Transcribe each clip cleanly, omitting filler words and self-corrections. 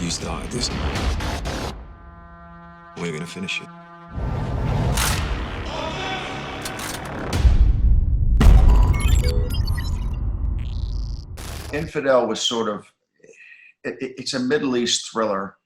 You started this. We're gonna finish it. Infidel was sort of, it's a Middle East thriller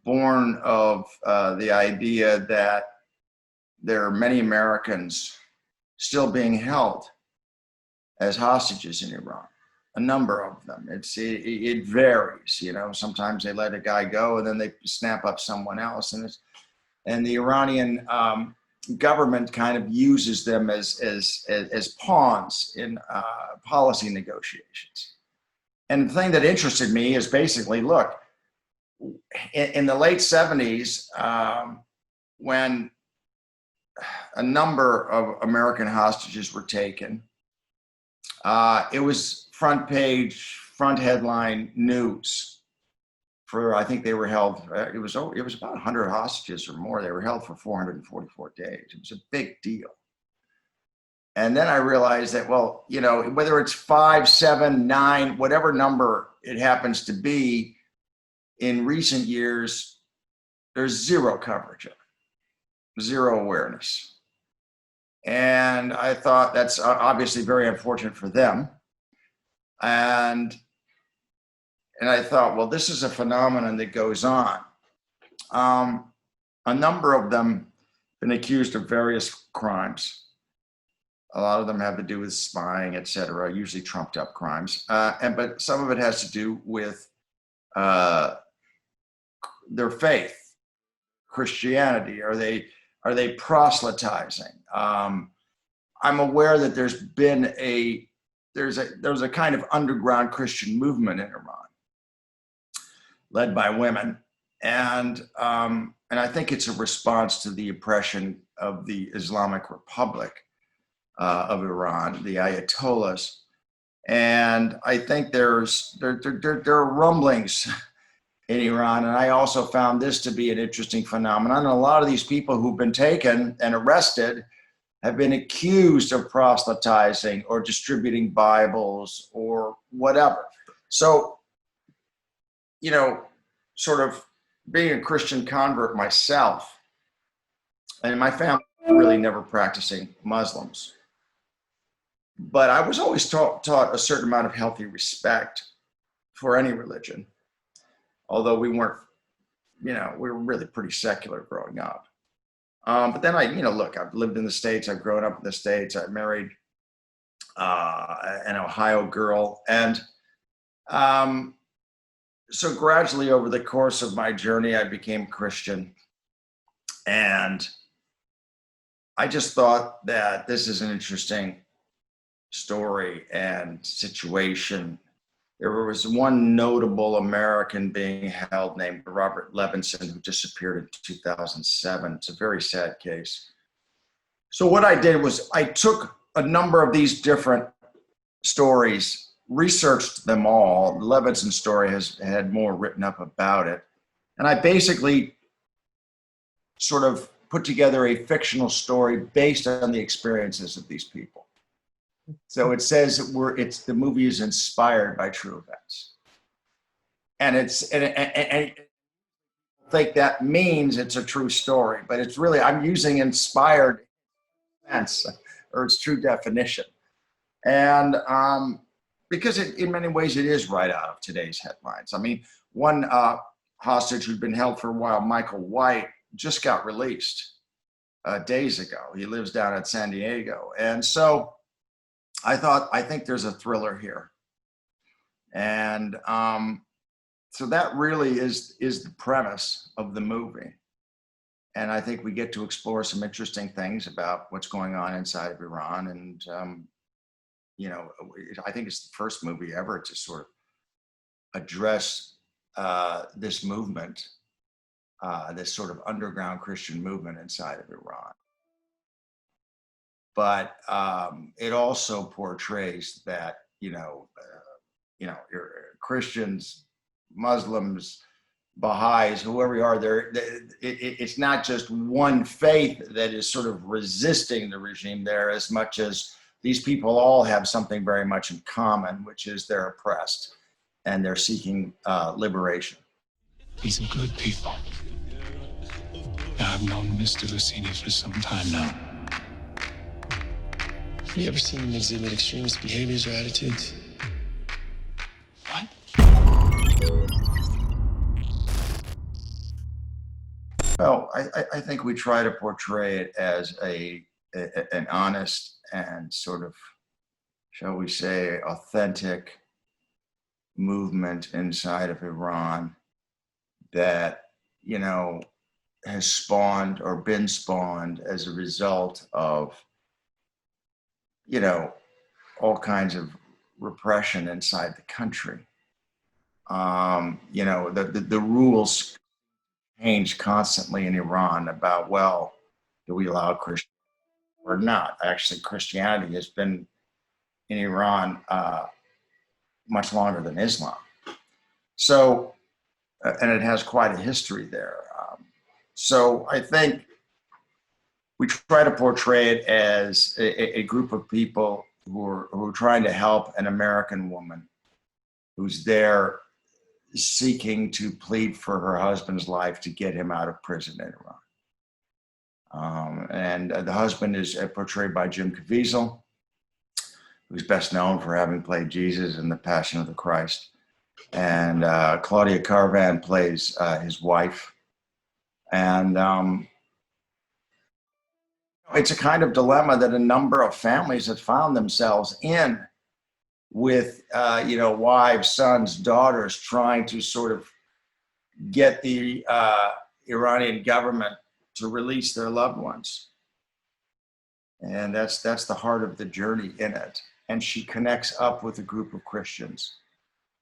born of the idea that there are many Americans still being held as hostages in Iran. A number of them. It varies, you know. Sometimes they let a guy go and then they snap up someone else, and the Iranian government kind of uses them as pawns in policy negotiations. And the thing that interested me is basically, look, in the late 70s, when a number of American hostages were taken, it was front page, front headline news for, I think they were held, it was about 100 hostages or more. They were held for 444 days. It was a big deal. And then I realized that, well, you know, whether it's 5, 7, 9, whatever number it happens to be, in recent years, there's zero coverage of it, zero awareness. And I thought that's obviously very unfortunate for them. And I thought, well, this is a phenomenon that goes on. A number of them been accused of various crimes. A lot of them have to do with spying, et cetera, usually trumped up crimes. But some of it has to do with their faith, Christianity. Are they proselytizing? I'm aware that there's a kind of underground Christian movement in Iran, led by women, and I think it's a response to the oppression of the Islamic Republic of Iran, the Ayatollahs, and I think there are rumblings in Iran, and I also found this to be an interesting phenomenon. And a lot of these people who've been taken and arrested have been accused of proselytizing or distributing Bibles or whatever. So, you know, sort of being a Christian convert myself, and my family really never practicing Muslims, but I was always taught a certain amount of healthy respect for any religion, although we weren't, you know, we were really pretty secular growing up. But then look, I've lived in the States, I've grown up in the States, I married an Ohio girl. And so gradually over the course of my journey, I became Christian. And I just thought that this is an interesting story and situation. There was one notable American being held named Robert Levinson, who disappeared in 2007. It's a very sad case. So what I did was I took a number of these different stories, researched them all. The Levinson story has had more written up about it. And I basically sort of put together a fictional story based on the experiences of these people. So it says the movie is inspired by true events, and I think that means it's a true story, but it's really, I'm using inspired sense or its true definition, and because in many ways it is right out of today's headlines. I mean, one hostage who'd been held for a while, Michael White, just got released days ago. He lives down at San Diego, and so I think there's a thriller here. And so that really is the premise of the movie. And I think we get to explore some interesting things about what's going on inside of Iran. And, you know, I think it's the first movie ever to sort of address this movement, this sort of underground Christian movement inside of Iran. But it also portrays that, Christians, Muslims, Baha'is, whoever you are, it's not just one faith that is sort of resisting the regime there, as much as these people all have something very much in common, which is they're oppressed and they're seeking liberation. These are good people. I've known Mr. Lucini for some time now. Have you ever seen him exhibit extremist behaviors or attitudes? What? Well, I think we try to portray it as an honest and sort of, shall we say, authentic movement inside of Iran that, you know, has spawned or been spawned as a result of, you know, all kinds of repression inside the country. You know, the rules change constantly in Iran about, well, do we allow Christianity or not? Actually, Christianity has been in Iran much longer than Islam. So, and it has quite a history there. So I think we try to portray it as a group of people who are trying to help an American woman who's there seeking to plead for her husband's life to get him out of prison in Iran. And the husband is portrayed by Jim Caviezel, who's best known for having played Jesus in The Passion of the Christ. And Claudia Karvan plays his wife. And it's a kind of dilemma that a number of families have found themselves in, with you know, wives, sons, daughters trying to sort of get the Iranian government to release their loved ones. And that's the heart of the journey in it. And she connects up with a group of Christians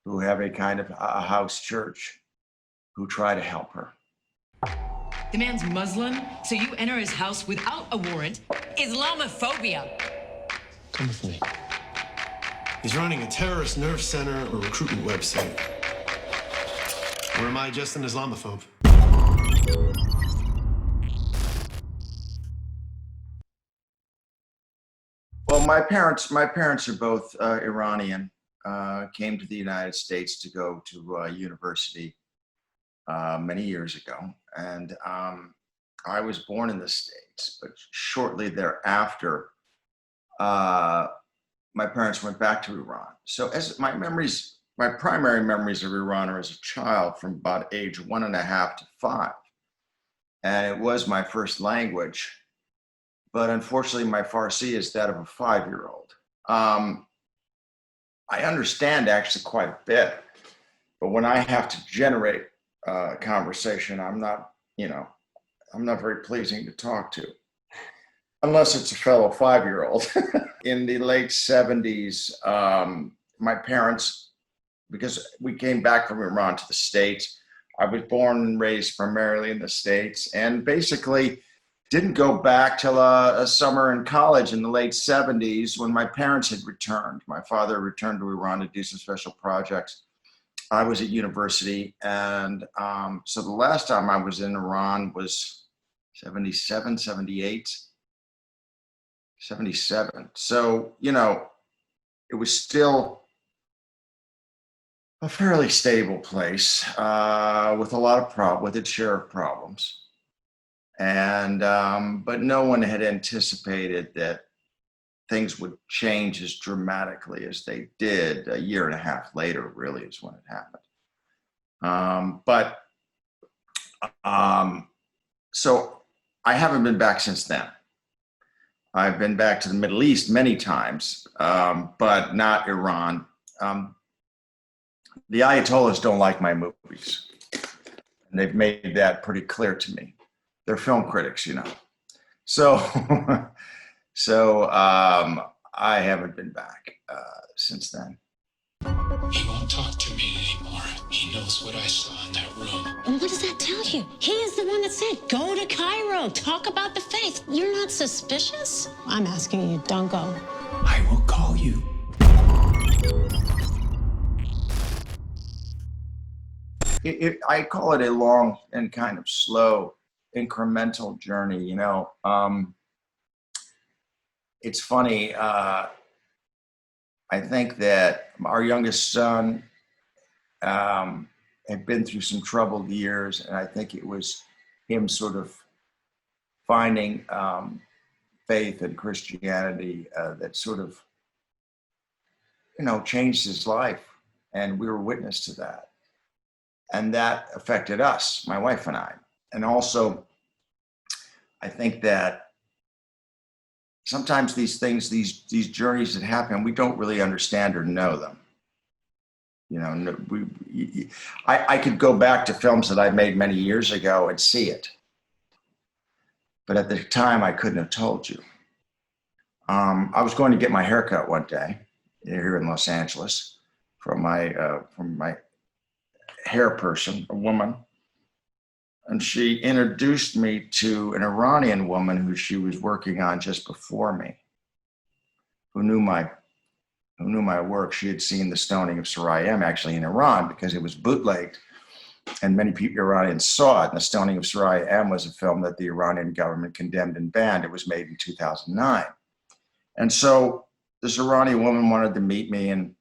who have a kind of a house church who try to help her. The man's Muslim, so you enter his house without a warrant. Islamophobia. Come with me. He's running a terrorist nerve center or recruitment website. Or am I just an Islamophobe? Well, my parents are both Iranian. Came to the United States to go to university many years ago, and I was born in the States, but shortly thereafter, my parents went back to Iran. So as my primary memories of Iran are as a child from about age 1.5 to 5. And it was my first language, but unfortunately my Farsi is that of a 5-year-old. I understand actually quite a bit, but when I have to generate conversation, I'm not very pleasing to talk to, unless it's a fellow 5-year-old. In the late 70s, my parents, because we came back from Iran to the States, I was born and raised primarily in the States, and basically didn't go back till a summer in college in the late 70s when my parents had returned. My father returned to Iran to do some special projects. I was at university, and so the last time I was in Iran was 77, 78. 77. So, you know, it was still a fairly stable place with a lot of with its share of problems. And, but no one had anticipated that things would change as dramatically as they did. A year and a half later, really, is when it happened. So I haven't been back since then. I've been back to the Middle East many times, but not Iran. The Ayatollahs don't like my movies, and they've made that pretty clear to me. They're film critics, you know. So, I haven't been back since then. He won't talk to me anymore. He knows what I saw in that room. And what does that tell you? He is the one that said, go to Cairo, talk about the faith. You're not suspicious? I'm asking you, don't go. I will call you. I call it a long and kind of slow, incremental journey, you know. It's funny, I think that our youngest son had been through some troubled years, and I think it was him sort of finding faith in Christianity that sort of, changed his life, and we were witness to that, and that affected us, my wife and I. And also, I think that sometimes these things, these journeys that happen, we don't really understand or know them. I could go back to films that I made many years ago and see it, but at the time I couldn't have told you. I was going to get my haircut one day here in Los Angeles from my hair person, a woman, and she introduced me to an Iranian woman who she was working on just before me, who knew my work. She had seen The Stoning of Sarajem actually in Iran because it was bootlegged, and many people, Iranians, saw it. And The Stoning of Sarajem was a film that the Iranian government condemned and banned. It was made in 2009. And so this Iranian woman wanted to meet me, and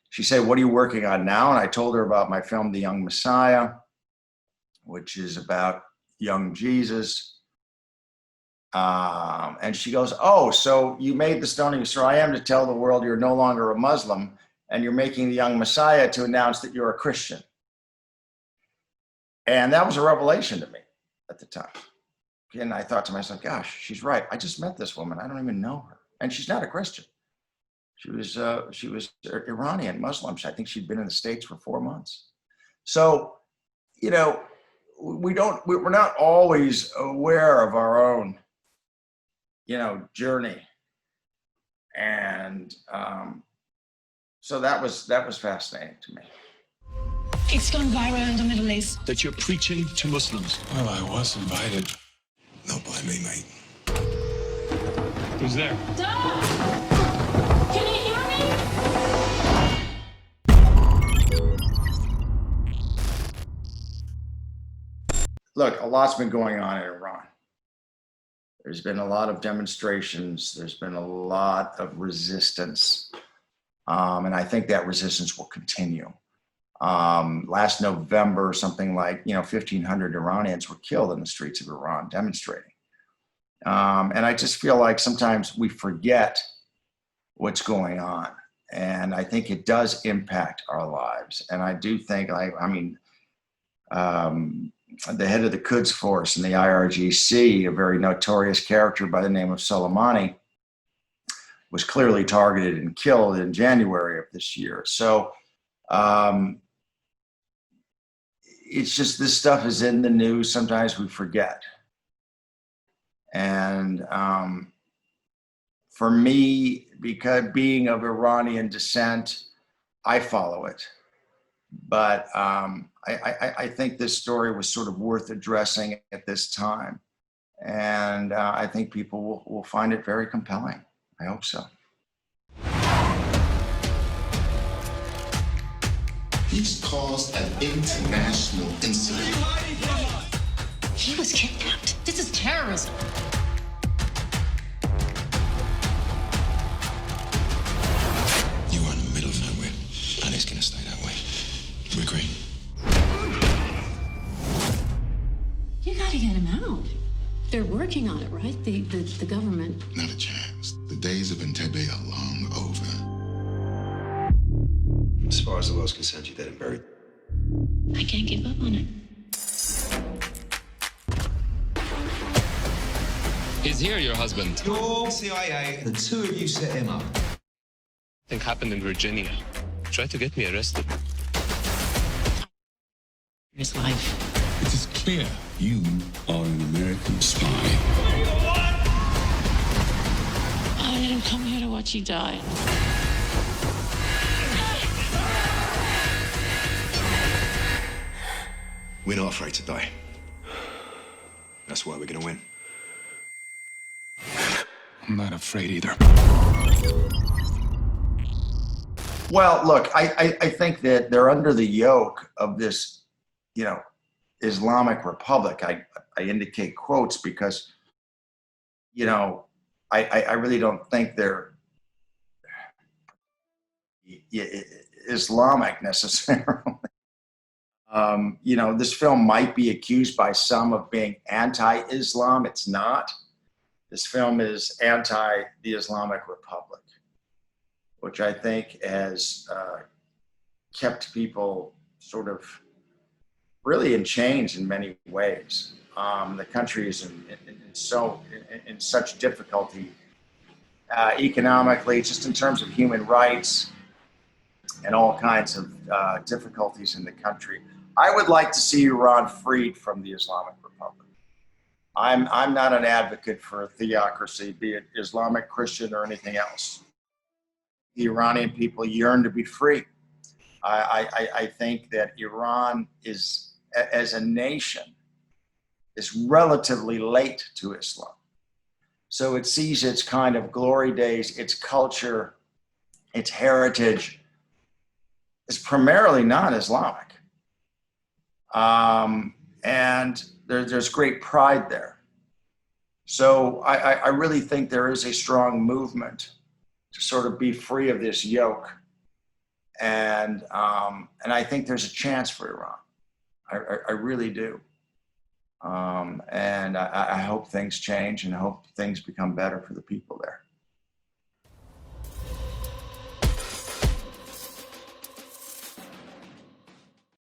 she said, "What are you working on now?" And I told her about my film, The Young Messiah, which is about young Jesus. And she goes, "Oh, so you made The Stoning of Sarajem to tell the world you're no longer a Muslim, and you're making The Young Messiah to announce that you're a Christian." And that was a revelation to me at the time. And I thought to myself, gosh, she's right. I just met this woman. I don't even know her. And she's not a Christian. She was Iranian Muslim. I think she'd been in the States for 4 months. So, we're not always aware of our own, journey. And so that was fascinating to me. It's gone viral in the Middle East. That you're preaching to Muslims. Well, I was invited. Not by me, mate. Who's there? Dad! Can you hear me? Look, a lot's been going on in Iran. There's been a lot of demonstrations. There's been a lot of resistance. And I think that resistance will continue. Last November, something like 1,500 Iranians were killed in the streets of Iran demonstrating. And I just feel like sometimes we forget what's going on. And I think it does impact our lives. And I do think, the head of the Quds Force in the IRGC, a very notorious character by the name of Soleimani, was clearly targeted and killed in January of this year. So it's just, this stuff is in the news. Sometimes we forget. And for me, because being of Iranian descent, I follow it. But I think this story was sort of worth addressing at this time. And I think people will find it very compelling. I hope so. He's caused an international incident. He was kidnapped. This is terrorism. You are in the middle of nowhere, and it's gonna stay that way. We agree? You gotta get him out. They're working on it, right? The government. Not a chance. The days of Entebbe are long over. As far as the world's concerned, you're dead and buried. I can't give up on it. Is here your husband? You're CIA. The two of you set him up. Thing happened in Virginia. Tried to get me arrested. His life. It is clear you are an American spy. I didn't come here to watch you die. We're not afraid to die. That's why we're gonna win. I'm not afraid either. Well, look, I think that they're under the yoke of this, Islamic Republic. I indicate quotes because, I really don't think they're Islamic necessarily. You know, this film might be accused by some of being anti-Islam. It's not. This film is anti the Islamic Republic, which I think has kept people sort of really in chains in many ways. The country is in such difficulty economically, just in terms of human rights and all kinds of difficulties in the country. I would like to see Iran freed from the Islamic Republic. I'm not an advocate for a theocracy, be it Islamic, Christian, or anything else. The Iranian people yearn to be free. I think that Iran is, as a nation, is relatively late to Islam. So it sees its kind of glory days, its culture, its heritage is primarily non-Islamic. And there's great pride there. So I really think there is a strong movement to sort of be free of this yoke. And I think there's a chance for Iran. I really do. And I hope things change and I hope things become better for the people there.